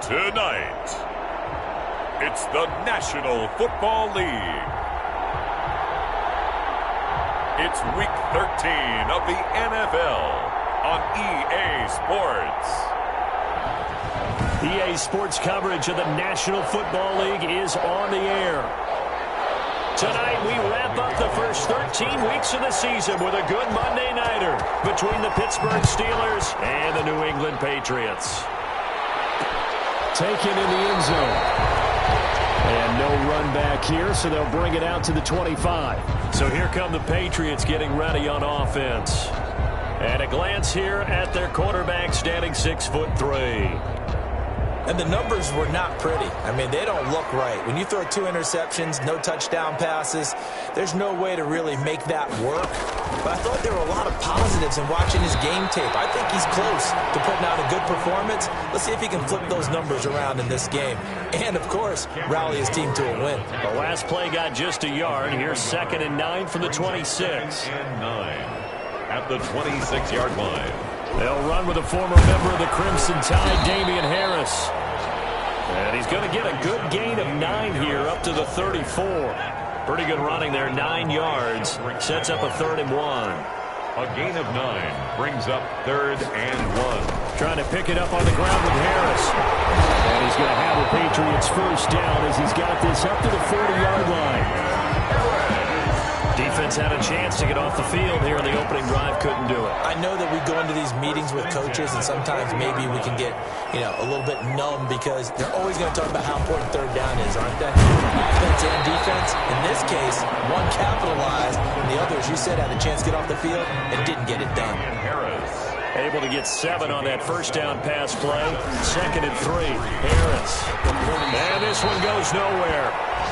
Tonight, it's the National Football League. It's Week 13 of the NFL on EA Sports. EA Sports coverage of the National Football League is on the air. Tonight, we wrap up the first 13 weeks of the season with a good Monday nighter between the Pittsburgh Steelers and the New England Patriots. Taken in the end zone. And no run back here, so they'll bring it out to the 25. So here come the Patriots getting ready on offense. And a glance here at their quarterback standing 6'3". And the numbers were not pretty. I mean, they don't look right. When you throw 2 interceptions, no touchdown passes, there's no way to really make that work. But I thought there were a lot of positives in watching his game tape. I think he's close to putting out a good performance. Let's see if he can flip those numbers around in this game. And, of course, rally his team to a win. The last play got just a yard. Here's 2nd and 9 from the 26. 2nd and 9 at the 26-yard line. They'll run with a former member of the Crimson Tide, Damian Harris. And he's going to get a good gain of 9 here up to the 34. Pretty good running there, 9 yards. Sets up a 3rd and 1. A gain of 9 brings up 3rd and 1. Trying to pick it up on the ground with Harris. And he's going to have the Patriots first down as he's got this up to the 40-yard line. Defense had a chance to get off the field here in the opening drive, couldn't do it. I know that we go into these meetings with coaches, and sometimes maybe we can get, a little bit numb because they're always going to talk about how important 3rd down is, aren't they? Offense and defense. In this case, one capitalized, and the other, as you said, had a chance to get off the field and didn't get it done. Able to get 7 on that first down pass play. 2nd and 3. Harris. And this one goes nowhere.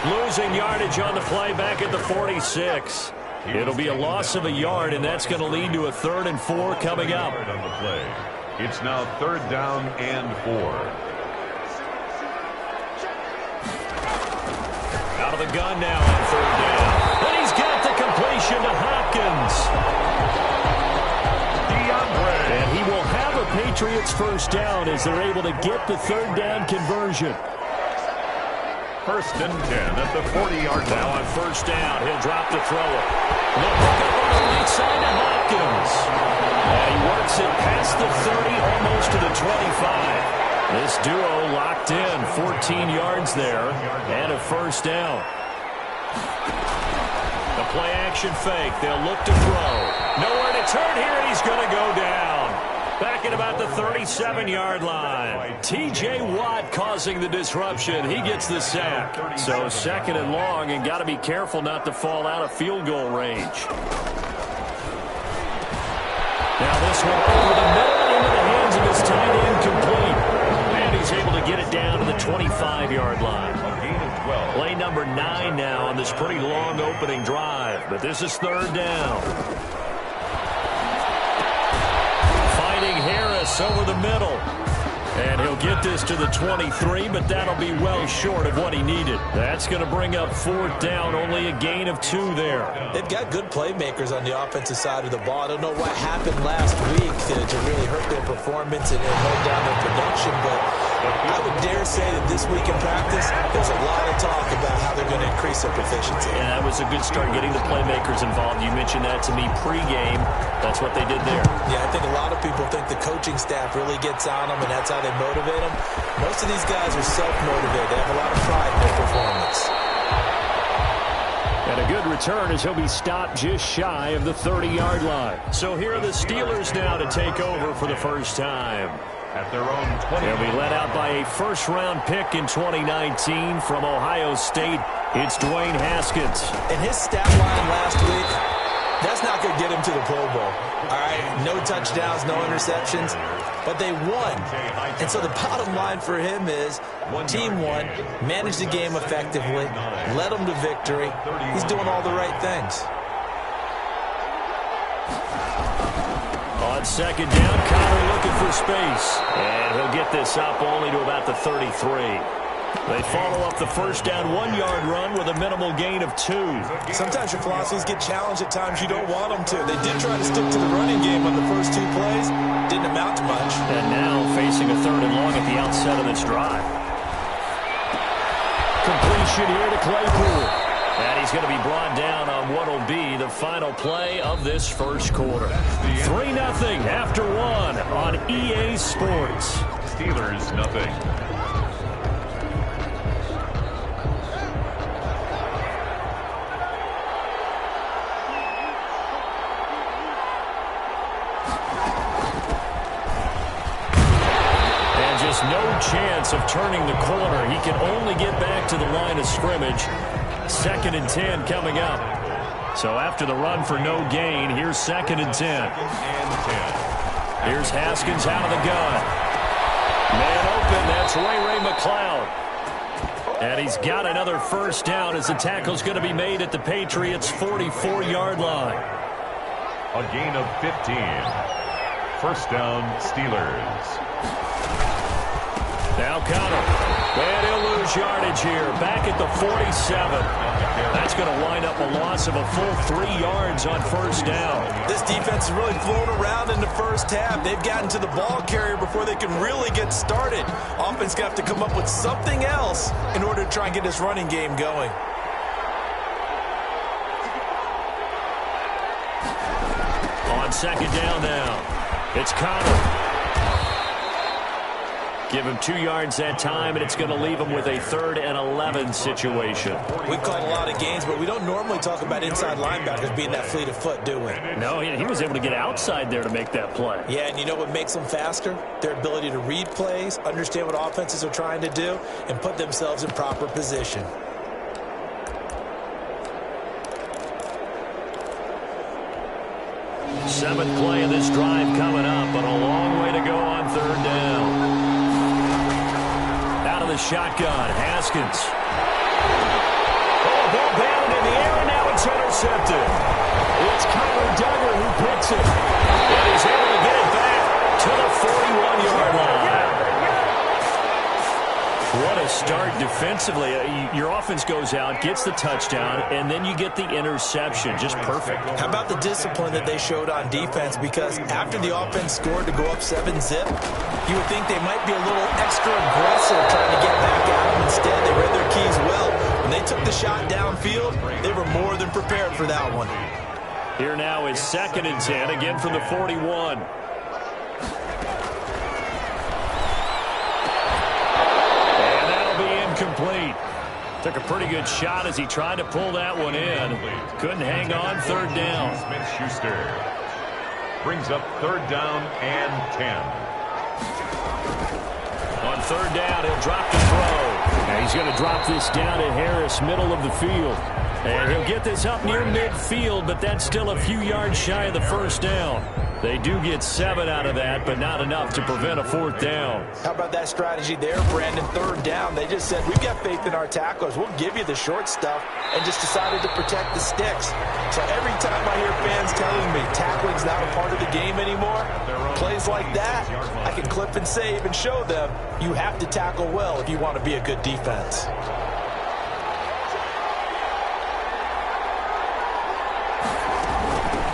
Losing yardage on the play back at the 46. It'll be a loss of a yard, and that's going to lead to a 3rd and 4 coming up. On the play. It's now 3rd down and 4. Out of the gun now on 3rd down. And he's got the completion to Hopkins. And he will have a Patriots first down as they're able to get the 3rd down conversion. 1st and 10 at the 40-yard line. Now on 1st down, he'll drop to throw it. The hook up on the right side to Hopkins. And he works it past the 30, almost to the 25. This duo locked in, 14 yards there, and a first down. The play action fake. They'll look to throw. Nowhere to turn here, and he's going to go down. Back at about the 37-yard line. T.J. Watt causing the disruption. He gets the sack. So 2nd and long, and got to be careful not to fall out of field goal range. Now this one over the middle into the hands of his tight end, complete. And he's able to get it down to the 25-yard line. Play number 9 now on this pretty long opening drive. But this is 3rd down. Harris over the middle. And he'll get this to the 23, but that'll be well short of what he needed. That's going to bring up 4th down, only a gain of 2 there. They've got good playmakers on the offensive side of the ball. I don't know what happened last week to really hurt their performance and hold down their production, but I would dare say that this week in practice, there's a lot of talk about how they're going to increase their proficiency. And that was a good start, getting the playmakers involved. You mentioned that to me pregame. That's what they did there. Yeah, I think a lot of people think the coaching staff really gets on them, and that's how they motivate them. Most of these guys are self-motivated. They have a lot of pride in their performance. And a good return as he'll be stopped just shy of the 30-yard line. So here are the Steelers now to take over for the first time. At their own 20. They'll be led out by a first-round pick in 2019 from Ohio State. It's Dwayne Haskins. And his stat line last week, that's not going to get him to the Pro Bowl. All right, no touchdowns, no interceptions, but they won. And so the bottom line for him is team won, managed the game effectively, led them to victory. He's doing all the right things. On 2nd down, Connor looking for space. And he'll get this up only to about the 33. They follow up the first down 1-yard run with a minimal gain of 2. Sometimes your philosophies get challenged at times you don't want them to. They did try to stick to the running game on the first 2 plays. Didn't amount to much. And now facing a 3rd and long at the outset of this drive. Completion here to Claypool. And he's going to be brought down on what will be the final play of this first quarter. 3-0 after 1 on EA Sports. Steelers nothing. No chance of turning the corner. He can only get back to the line of scrimmage. 2nd and 10 coming up. So after the run for no gain, here's 2nd and 10. Here's Haskins out of the gun. Man open, that's Ray McCloud. And he's got another first down as the tackle's going to be made at the Patriots' 44-yard line. A gain of 15. First down, Steelers. Now Connor. And he'll lose yardage here. Back at the 47. That's going to wind up a loss of a full 3 yards on first down. This defense has really flown around in the first half. They've gotten to the ball carrier before they can really get started. Offense going to have to come up with something else in order to try and get this running game going. On 2nd down now. It's Connor. Give him 2 yards that time, and it's going to leave him with a 3rd and 11 situation. We've called a lot of games, but we don't normally talk about inside linebackers being that fleet of foot, do we? No, he was able to get outside there to make that play. Yeah, and you know what makes them faster? Their ability to read plays, understand what offenses are trying to do, and put themselves in proper position. Seventh play of this drive coming up, but a long way to go on 3rd down. Out of the shotgun, Haskins. Oh, ball bound in the air, and now it's intercepted. It's Kyler Duggar who picks it. And he's able to get it back to the 41-yard line. What a start defensively. Your offense goes out, gets the touchdown, and then you get the interception. Just perfect. How about the discipline that they showed on defense? Because after the offense scored to go up 7-zip, you would think they might be a little extra aggressive trying to get back at them. Instead, they read their keys well. When they took the shot downfield, they were more than prepared for that one. Here now is 2nd and 10, again from the 41. Complete. Took a pretty good shot as he tried to pull that one in. Couldn't hang on 3rd down. Smith-Schuster brings up 3rd down and 10. On 3rd down, he'll drop the throw. And he's going to drop this down to Harris, middle of the field. And he'll get this up near midfield, but that's still a few yards shy of the first down. They do get 7 out of that, but not enough to prevent a 4th down. How about that strategy there, Brandon? 3rd down, they just said, we've got faith in our tacklers. We'll give you the short stuff, and just decided to protect the sticks. So every time I hear fans telling me tackling's not a part of the game anymore, plays like that, I can clip and save and show them you have to tackle well if you want to be a good defense.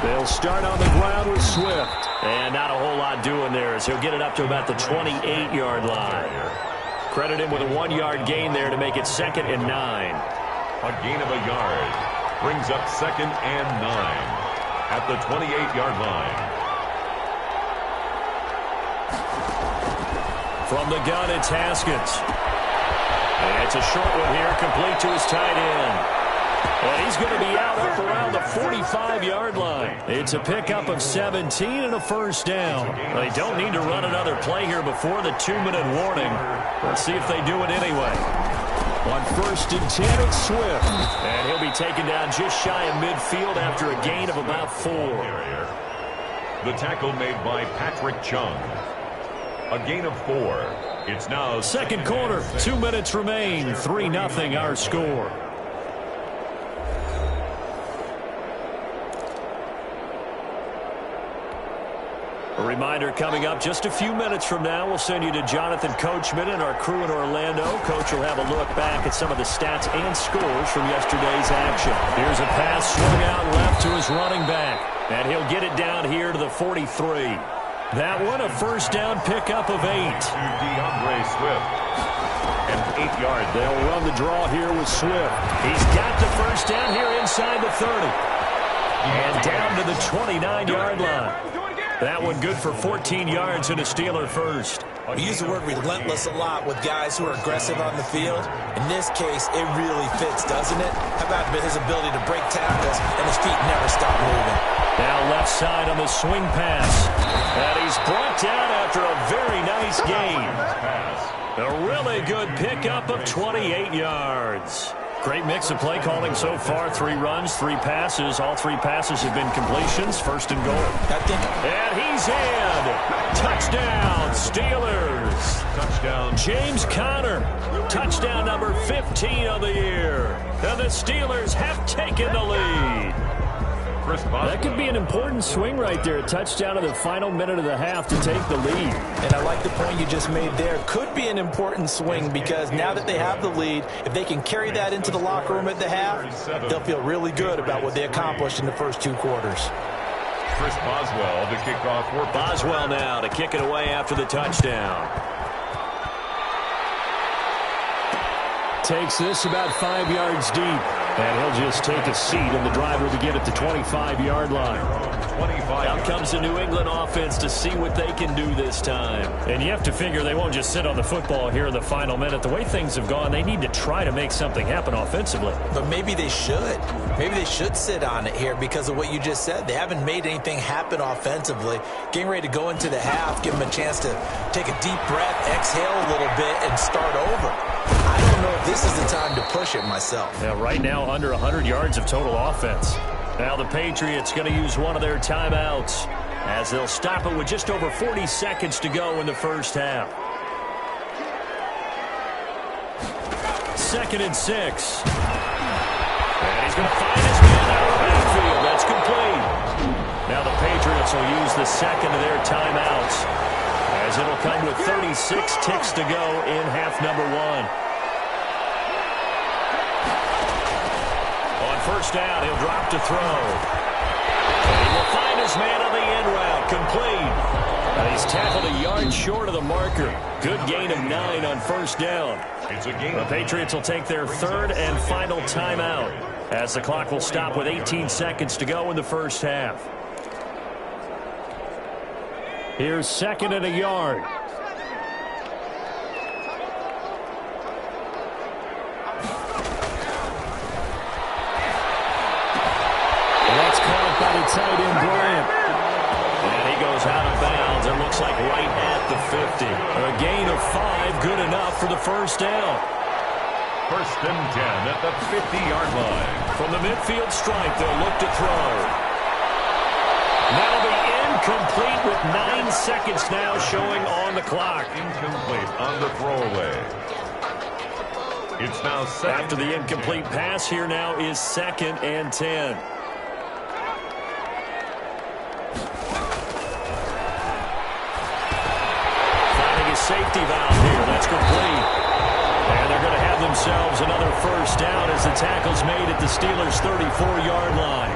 They'll start on the ground with Swift. And not a whole lot doing there as he'll get it up to about the 28-yard line. Credit him with a 1-yard gain there to make it 2nd and 9. A gain of a yard brings up 2nd and 9 at the 28-yard line. From the gun, it's Haskins. And it's a short one here, complete to his tight end. And he's going to be out up around the 45-yard line. It's a pickup of 17 and a first down. They don't need to run another play here before the 2-minute warning. Let's see if they do it anyway. On 1st and 10, it's Swift. And he'll be taken down just shy of midfield after a gain of about 4. The tackle made by Patrick Chung. A gain of 4. It's now 2nd quarter. 2 minutes remain. 3-0 our score. A reminder coming up just a few minutes from now, we'll send you to Jonathan Coachman and our crew in Orlando. Coach will have a look back at some of the stats and scores from yesterday's action. Here's a pass swung out left to his running back, and he'll get it down here to the 43. That one a first down pickup of 8. To DeAndre Swift. And 8 yards. They'll run the draw here with Swift. He's got the first down here inside the 30. And down to the 29-yard line. That one good for 14 yards and a Steeler first. We use the word relentless a lot with guys who are aggressive on the field. In this case, it really fits, doesn't it? How about his ability to break tackles and his feet never stop moving? Now left side on the swing pass. And he's brought down after a very nice gain. A really good pickup of 28 yards. Great mix of play calling so far. 3 runs, 3 passes. All 3 passes have been completions. First and goal. And he's in. Touchdown, Steelers. Touchdown. James Conner. Touchdown number 15 of the year. And the Steelers have taken the lead. That could be an important swing right there. A touchdown in the final minute of the half to take the lead. And I like the point you just made there. Could be an important swing because now that they have the lead, if they can carry that into the locker room at the half, they'll feel really good about what they accomplished in the first 2 quarters. Chris Boswell to kick off. Boswell now to kick it away after the touchdown. Takes this about 5 yards deep. And he'll just take a seat, and the drive will begin at the 25-yard line. Out comes the New England offense to see what they can do this time. And you have to figure they won't just sit on the football here in the final minute. The way things have gone, they need to try to make something happen offensively. But maybe they should. Maybe they should sit on it here because of what you just said. They haven't made anything happen offensively. Getting ready to go into the half, give them a chance to take a deep breath, exhale a little bit, and start over. I don't know if this is the time to push it myself. Yeah, right now under 100 yards of total offense. Now the Patriots going to use one of their timeouts as they'll stop it with just over 40 seconds to go in the first half. 2nd and 6. And he's going to find his man out of the backfield. That's complete. Now the Patriots will use the second of their timeouts as it'll come with 36 ticks to go in half number 1. First down, he'll drop to throw. And he will find his man on the end route, complete. And he's tackled a yard short of the marker. Good gain of 9 on first down. It's a gain. The Patriots will take their 3rd and final timeout as the clock will stop with 18 seconds to go in the first half. Here's 2nd and a yard. Tight end Bryant. And he goes out of bounds. It looks like right at the 50. A gain of 5, good enough for the first down. 1st and 10 at the 50-yard line. From the midfield stripe, they'll look to throw. That'll be incomplete with 9 seconds now showing on the clock. Incomplete on the throwaway. It's now 2nd. After the incomplete pass, here now is 2nd and 10. Safety valve here. That's complete. And they're going to have themselves another first down as the tackle's made at the Steelers' 34-yard line.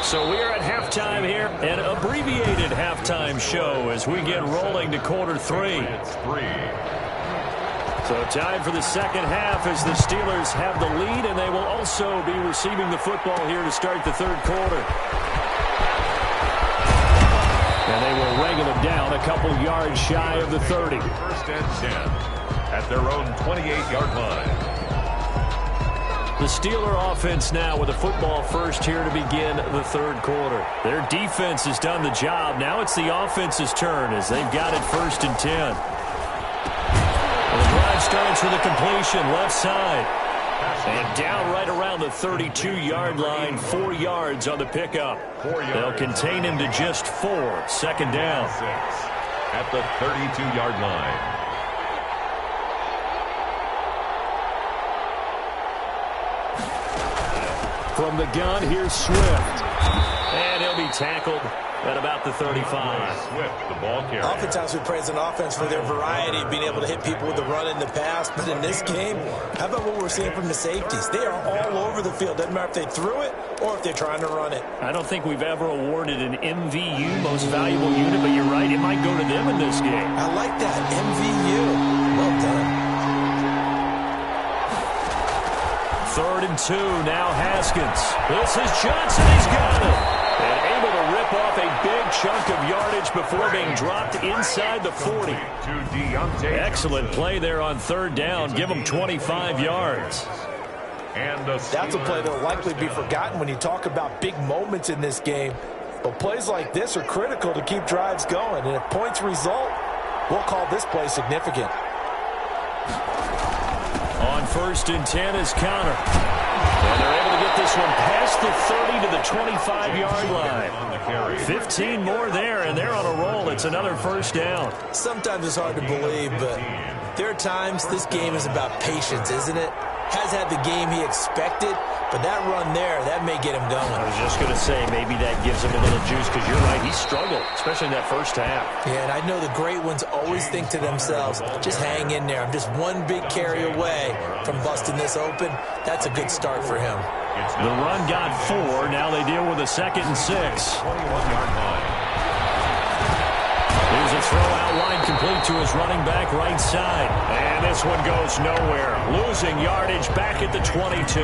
So we are at halftime here, an abbreviated halftime show as we get rolling to quarter 3. It's 3. So time for the second half as the Steelers have the lead, and they will also be receiving the football here to start the 3rd quarter. And they will wrangle it down a couple yards shy of the 30. 1st and 10 at their own 28-yard line. The Steeler offense now with the football first here to begin the 3rd quarter. Their defense has done the job. Now it's the offense's turn as they've got it 1st and 10. The drive starts with a completion left side. And down right around the 32-yard line, 4 yards on the pickup. They'll contain him to just 4. 2nd down. at the 32-yard line. From the gun, here's Swift. And he'll be tackled at about the 35. Swift, the ball carrier. Oftentimes we praise an offense for their variety of being able to hit people with the run in the pass. But in this game, how about what we're seeing from the safeties? They are all over the field. Doesn't matter if they threw it or if they're trying to run it. I don't think we've ever awarded an MVU, most valuable unit, but you're right, it might go to them in this game. I like that, MVU. Well done. 3rd and 2, now Haskins. This is Johnson, he's got it. And able to rip off a big chunk of yardage before being dropped inside the 40. Excellent play there on 3rd down. Give him 25 yards. That's a play that will likely be forgotten when you talk about big moments in this game. But plays like this are critical to keep drives going. And if points result, we'll call this play significant. On 1st and 10 is Counter. And they're able to get this one past the 30 to the 25-yard line. 15 more there, and they're on a roll. It's another 1st down. Sometimes it's hard to believe, but there are times this game is about patience, isn't it? Has had the game he expected, but that run there, that may get him going. I was just going to say, maybe that gives him a little juice, because you're right, he struggled, especially in that 1st half. Yeah, and I know the great ones always think to themselves, just hang in there. I'm just one big carry away from busting this open. That's a good start for him. The run got 4. Now they deal with a 2nd and 6. 21-yard line. Here's a throw out line complete to his running back right side. And this one goes nowhere. Losing yardage back at the 22.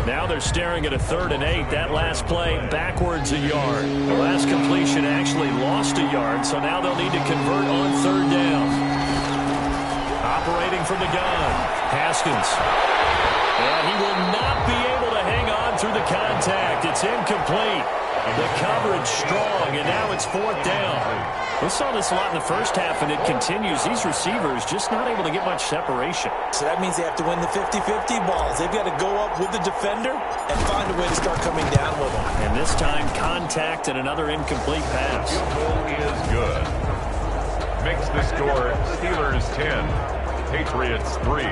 Now they're staring at a 3rd and 8. That last play backwards a yard. The last completion actually lost a yard, so now they'll need to convert on 3rd down. Operating from the gun, Haskins. And he will not be able to hang on through the contact. It's incomplete. The coverage strong, and now it's 4th down. We saw this a lot in the 1st half, and it continues. These receivers just not able to get much separation. So that means they have to win the 50-50 balls. They've got to go up with the defender and find a way to start coming down with them. And this time, contact and another incomplete pass. Field goal is good. Makes the score Steelers 10, Patriots 3.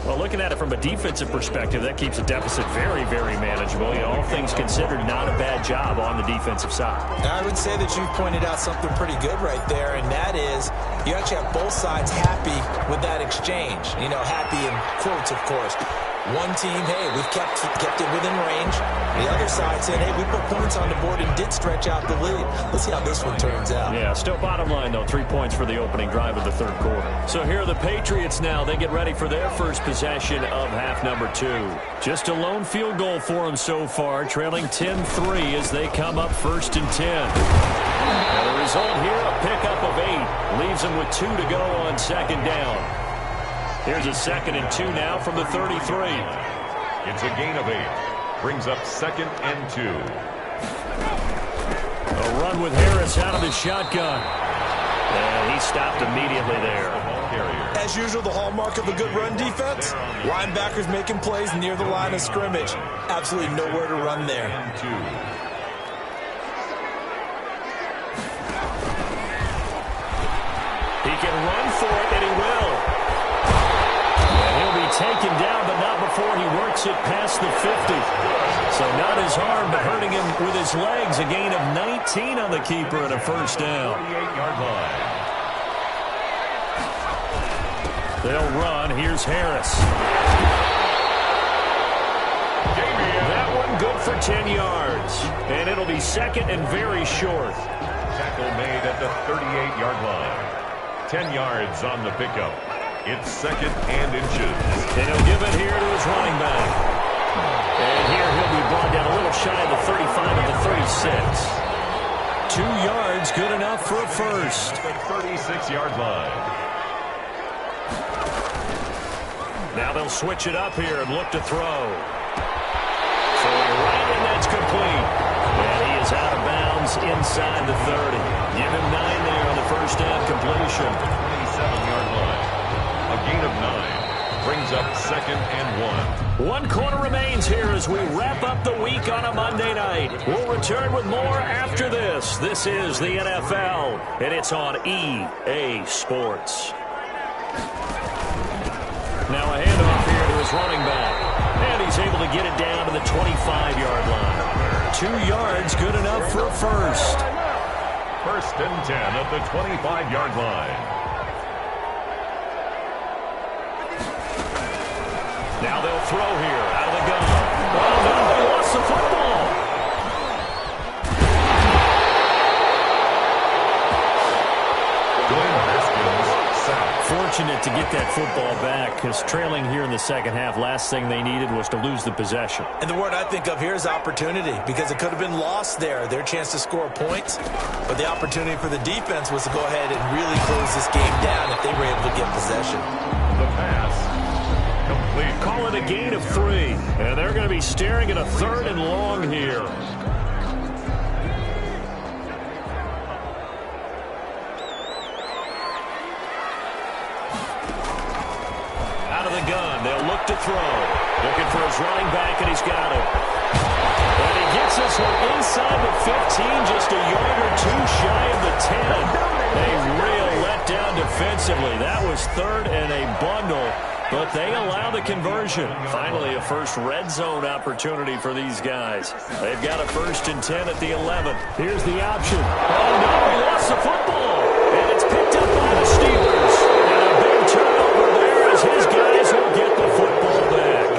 Well, looking at it from a defensive perspective, that keeps the deficit very, very manageable. You know, all things considered, not a bad job on the defensive side. Now, I would say that you've pointed out something pretty good right there, and that is you actually have both sides happy with that exchange. You know, happy in quotes, of course. One team, hey, we've kept it within range. The other side said, hey, we put points on the board and did stretch out the lead. Let's see how this one turns out. Yeah, still bottom line, though, 3 points for the opening drive of the 3rd quarter. So here are the Patriots now. They get ready for their first possession of half number 2. Just a lone field goal for them so far, trailing 10-3 as they come up 1st and 10. And the result here, a pickup of 8. Leaves them with 2 to go on 2nd down. Here's a 2nd and 2 now from the 33. It's a gain of 8. Brings up 2nd and 2. A run with Harris out of his shotgun. And he stopped immediately there. As usual, the hallmark of a good run defense, linebackers making plays near the line of scrimmage. Absolutely nowhere to run there. He can run for it, and he will. And he'll be taken down, but not before he works it past the 50. So not his arm, but hurting him with his legs. A gain of 19 on the keeper and a 1st down. 48-yard line. They'll run. Here's Harris. That one good for 10 yards. And it'll be 2nd and very short. Tackle made at the 38-yard line. 10 yards on the pickup. It's 2nd and inches. And he'll give it here to his running back. And here he'll be brought down a little shy of the 35 at the 36. 2 yards, good enough for a 1st. The 36-yard line. Now they'll switch it up here and look to throw. So right, and that's complete. And he is out of bounds inside the 30. Give him 9 there on the 1st down completion. 27-yard line. A gain of 9. Brings up 2nd and 1. One quarter remains here as we wrap up the week on a Monday night. We'll return with more after this. This is the NFL, and it's on EA Sports. Now a handoff here to his running back. And he's able to get it down to the 25-yard line. 2 yards, good enough for a first. 1st and 10 at the 25-yard line. Now they'll throw here out of the gun. Oh, no, he lost the football. Fortunate to get that football back, because trailing here in the second half, last thing they needed was to lose the possession. And the word I think of here is opportunity, because it could have been lost there, their chance to score points. But the opportunity for the defense was to go ahead and really close this game down if they were able to get possession. The pass complete. Call it a gain of 3, and they're going to be staring at a 3rd and long here. They'll look to throw. Looking for his running back, and he's got it. And he gets this one inside the 15, just a yard or 2 shy of the 10. A real letdown defensively. That was 3rd and a bundle, but they allow the conversion. Finally, a first red zone opportunity for these guys. They've got a 1st and 10 at the 11. Here's the option. Oh, no, he lost the football. And it's picked up by the Steelers. And a big turnover there as his guys will get the football back.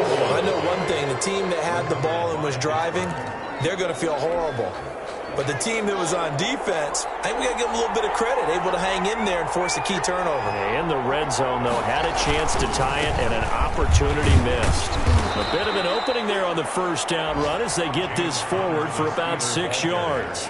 I know one thing. The team that had the ball and was driving, they're going to feel horrible. But the team that was on defense, I think we got to give them a little bit of credit, able to hang in there and force a key turnover. In the red zone, though, had a chance to tie it, and an opportunity missed. A bit of an opening there on the first down run as they get this forward for about 6 yards.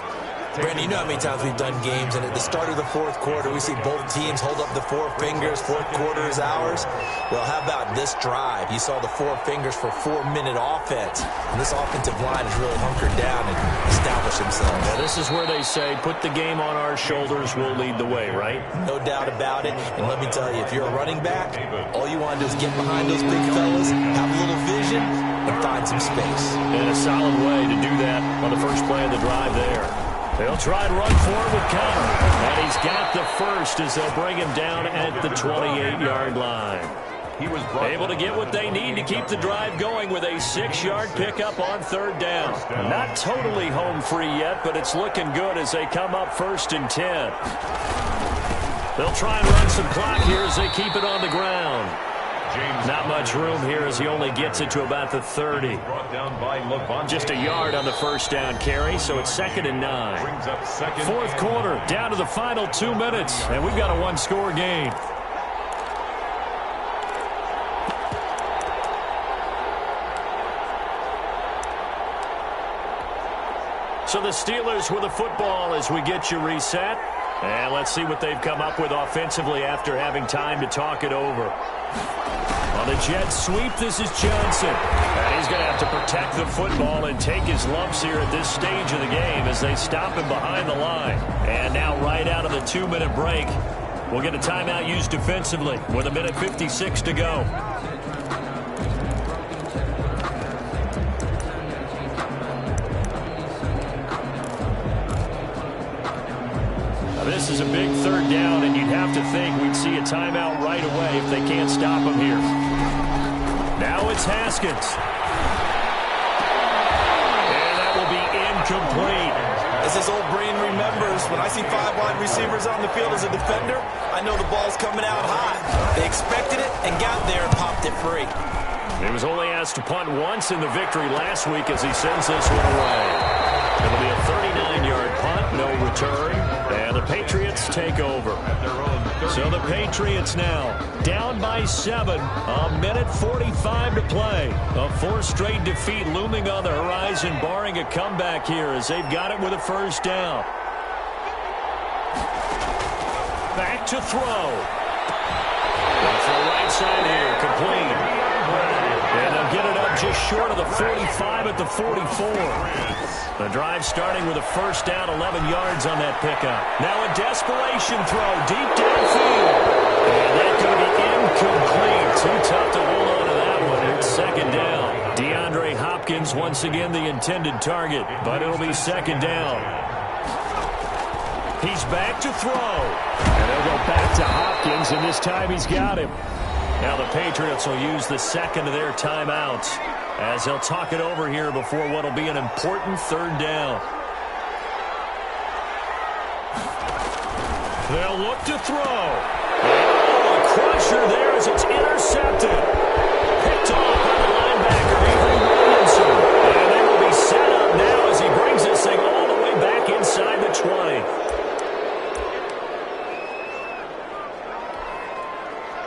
Brandon, you know how many times we've done games, and at the start of the 4th quarter, we see both teams hold up the 4 fingers, 4th quarter is ours. Well, how about this drive? You saw the 4 fingers for 4-minute offense, and this offensive line has really hunkered down and established themselves. Now, this is where they say, put the game on our shoulders, we'll lead the way, right? No doubt about it, and let me tell you, if you're a running back, all you want to do is get behind those big fellas, have a little vision, and find some space. In a solid way to do that on the first play of the drive there. They'll try and run forward with Connor. And he's got the first as they'll bring him down at the 28-yard line. He was able to get what they need to keep the drive going with a 6-yard pickup on 3rd down. Not totally home free yet, but it's looking good as they come up 1st and 10. They'll try and run some clock here as they keep it on the ground. Not much room here as he only gets it to about the 30. Just a yard on the first down carry, so it's 2nd and 9. 4th quarter, down to the final 2 minutes, and we've got a 1-score game. So the Steelers with the football as we get you reset. And let's see what they've come up with offensively after having time to talk it over. On the jet sweep, this is Johnson. And he's going to have to protect the football and take his lumps here at this stage of the game as they stop him behind the line. And now right out of the 2-minute break, we'll get a timeout used defensively with 1:56 to go. This is a big 3rd down, and you'd have to think we'd see a timeout right away if they can't stop him here. Now it's Haskins. And that will be incomplete. As his old brain remembers, when I see 5 wide receivers on the field as a defender, I know the ball's coming out hot. They expected it and got there and popped it free. He was only asked to punt once in the victory last week as he sends this one away. It'll be a 39-yard punt, no return, and the Patriots take over. So the Patriots now down by 7, 1:45 to play. A 4th straight defeat looming on the horizon, barring a comeback here as they've got it with a 1st down. Back to throw. For the right side here, complete. And they'll get it up just short of the 45 at the 44. The drive starting with a 1st down, 11 yards on that pickup. Now a desperation throw deep downfield. And that's going to be incomplete second down. DeAndre Hopkins once again the intended target, but it'll be second down. He's back to throw. And they'll go back to Hopkins, and this time he's got him. Now the Patriots will use the second of their timeouts as they'll talk it over here before what will be an important third down. They'll look to throw. Oh, a crusher there as it's intercepted. Picked off by the linebacker, Avery Williamson. And they will be set up now as he brings this thing all the way back inside the 20.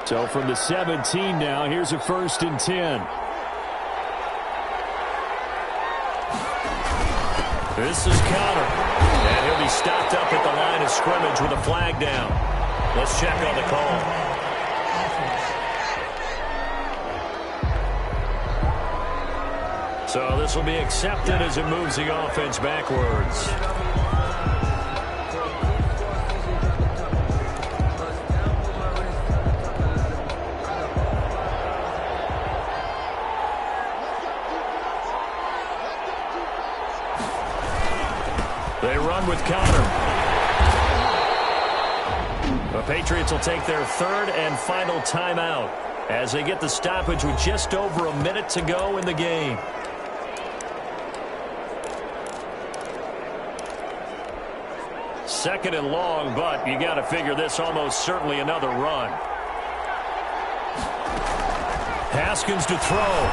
So from the 17 now, here's a 1st and 10. This is Connor. And he'll be stopped up at the line of scrimmage with a flag down. Let's check on the call. So this will be accepted as it moves the offense backwards. They run with Connor. The Patriots will take their 3rd and final timeout as they get the stoppage with just over a minute to go in the game. Second and long, but you got to figure this almost certainly another run. Haskins to throw.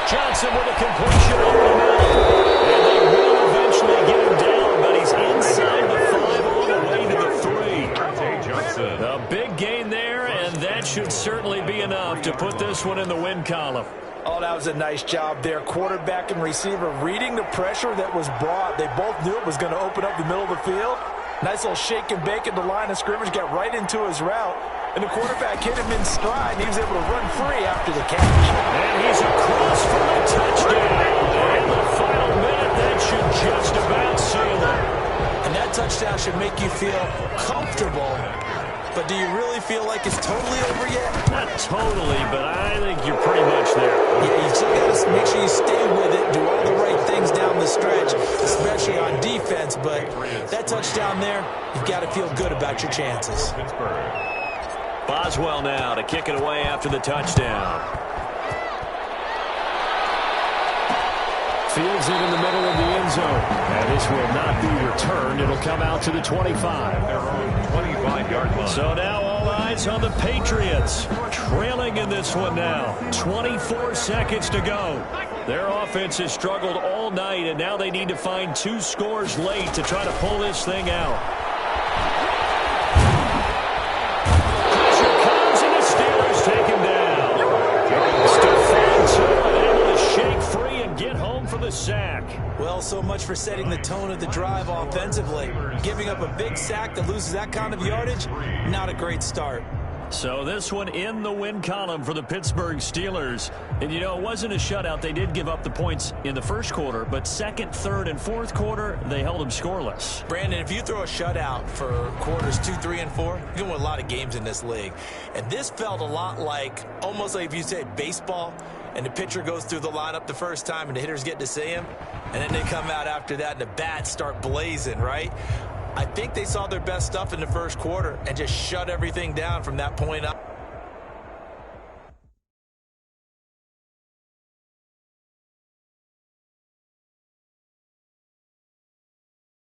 Johnson with a completion over the middle. And they will eventually get him down, but he's inside the 5 all the way to the 3. A big gain there, and that should certainly be enough to put this one in the win column. Oh, that was a nice job there. Quarterback and receiver reading the pressure that was brought. They both knew it was going to open up the middle of the field. Nice little shake and bake at the line of scrimmage, got right into his route. And the quarterback hit him in stride, and he was able to run free after the catch. And he's across for a touchdown. And in the final minute, that should just about seal it. And that touchdown should make you feel comfortable. But do you really feel like it's totally over yet? Not totally, but I think you're pretty much there. Yeah, you still got to make sure you stay with it, do all the right things down the stretch, especially on defense. But that touchdown there, you've got to feel good about your chances. Boswell now to kick it away after the touchdown. Fields it in the middle of the end zone. And this will not be returned. It'll come out to the 25. Their own 25-yard line. So now all eyes on the Patriots. Trailing in this one now. 24 seconds to go. Their offense has struggled all night, and now they need to find 2 scores late to try to pull this thing out. Take him down. Stefanto able to shake free and get home for the sack. Well, so much for setting the tone of the drive offensively. Giving up a big sack that loses that kind of yardage, not a great start. So this one in the win column for the Pittsburgh Steelers. And, you know, it wasn't a shutout. They did give up the points in the first quarter, but second, third, and fourth quarter, they held them scoreless. Brandon, if you throw a shutout for quarters 2, 3, and 4, you're going to win a lot of games in this league. And this felt a lot like, almost like if you said baseball, and the pitcher goes through the lineup the first time, and the hitters get to see him, and then they come out after that, and the bats start blazing, right? I think they saw their best stuff in the first quarter and just shut everything down from that point on.